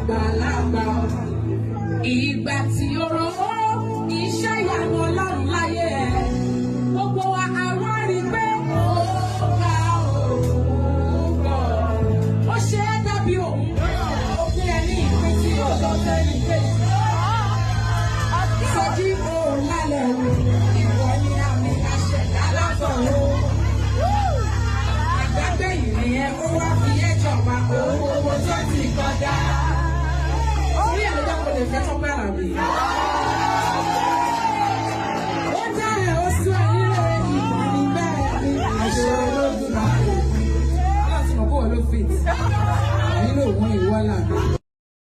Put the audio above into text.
àgbàlagbà ìgbà tí ó rọ iṣẹ́ ìyanu Ọlọ́run láyé ẹ̀ gbogbo wa àwa rí pé ó ga ògbọ̀ ó ṣe é dábí òun ó fún ẹ ní ìpín tí ó lọ sẹ́yìn kejì sọjí òun lálẹ́ òun ìwọ ni àmì àṣẹ̀dá látọ̀run àgbàgbé ìrìn ó wá fi ẹjọba owó tó ti kọjá orí ẹ̀ ló dá kó lè fẹ́ tó gbára mi. ó dá ẹ̀ ó sún ẹ̀yìn rẹ̀ ìgbà ní bẹ́ẹ̀ ni àṣẹ ológun máa lò. aláàtúmọ̀ kó o ló fit nínú òun ìwọ́ làbẹ́.